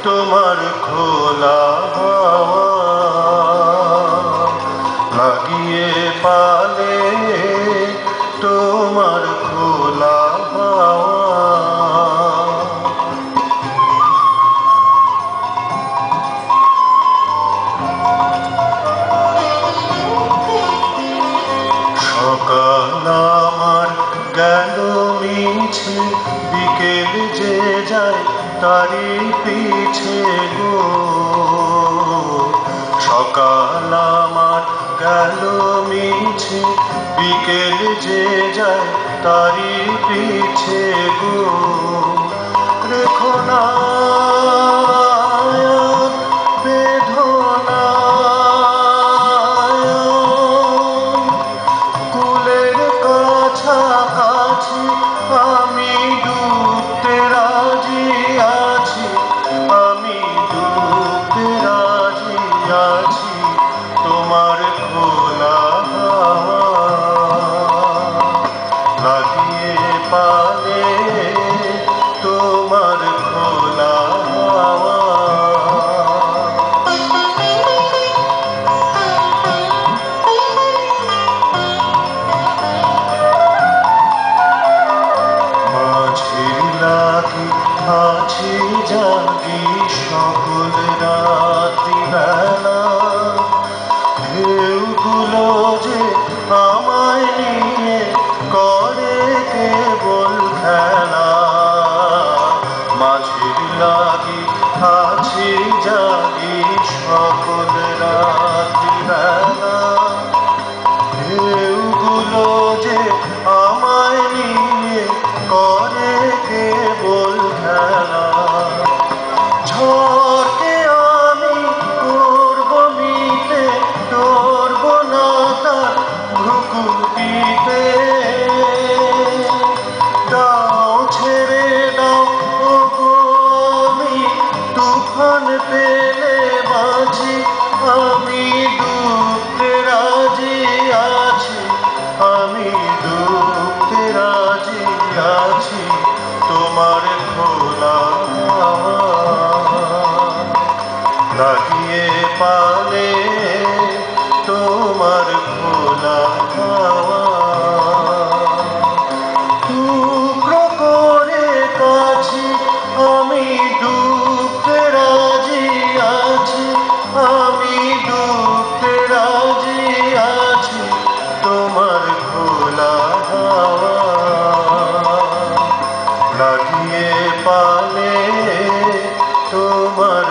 তোমার খোলা হাওয়া লাগিয়ে পালে তোমার খোলা হাওয়া। সকাল আমার গেল মিছে, বিকেল যে যায় তারি পিছে গো। সকাল আমার গেল মিছে, বিকেল যে যায় তারি পিছে গো। রেখো না বেদনা কুলের কাছাকাছি, আমি ডুবতে রাজি আছি, আমি ডুবতে রাজি আছি তোমার খোলা হাওয়া লাগিয়ে পালে তোমার খোলা হাওয়া। আছি জাগি সকল রাত্রি বেলা, ঢেউগুলো যে আমায় নিয়ে করে কেবল খেলা। মাঝির লাগি আছি জাগি সকল রাত্রি বেলা, ঢেউগুলো যে আমায় নিয়ে করে কেবল খেলা। ঝড়কে আমি করব মিটে, ডরব না তার ভ্রুকুটিতে। দাও ছেড়ে দাও ওগো আমি তুফান পেলে বাঁচি, আমি ডুবতে রাজি আছি, আমি ডুবতে রাজি আছি তোমার খোলা হাওয়া লাগিয়ে পালে তোমার খোলা হাওয়া। টুকরো করে কাছি আমি ডুবতে রাজি আছি, আমি ডুবতে রাজি আছি তোমার খোলা হাওয়া লাগিয়ে পালে তোমার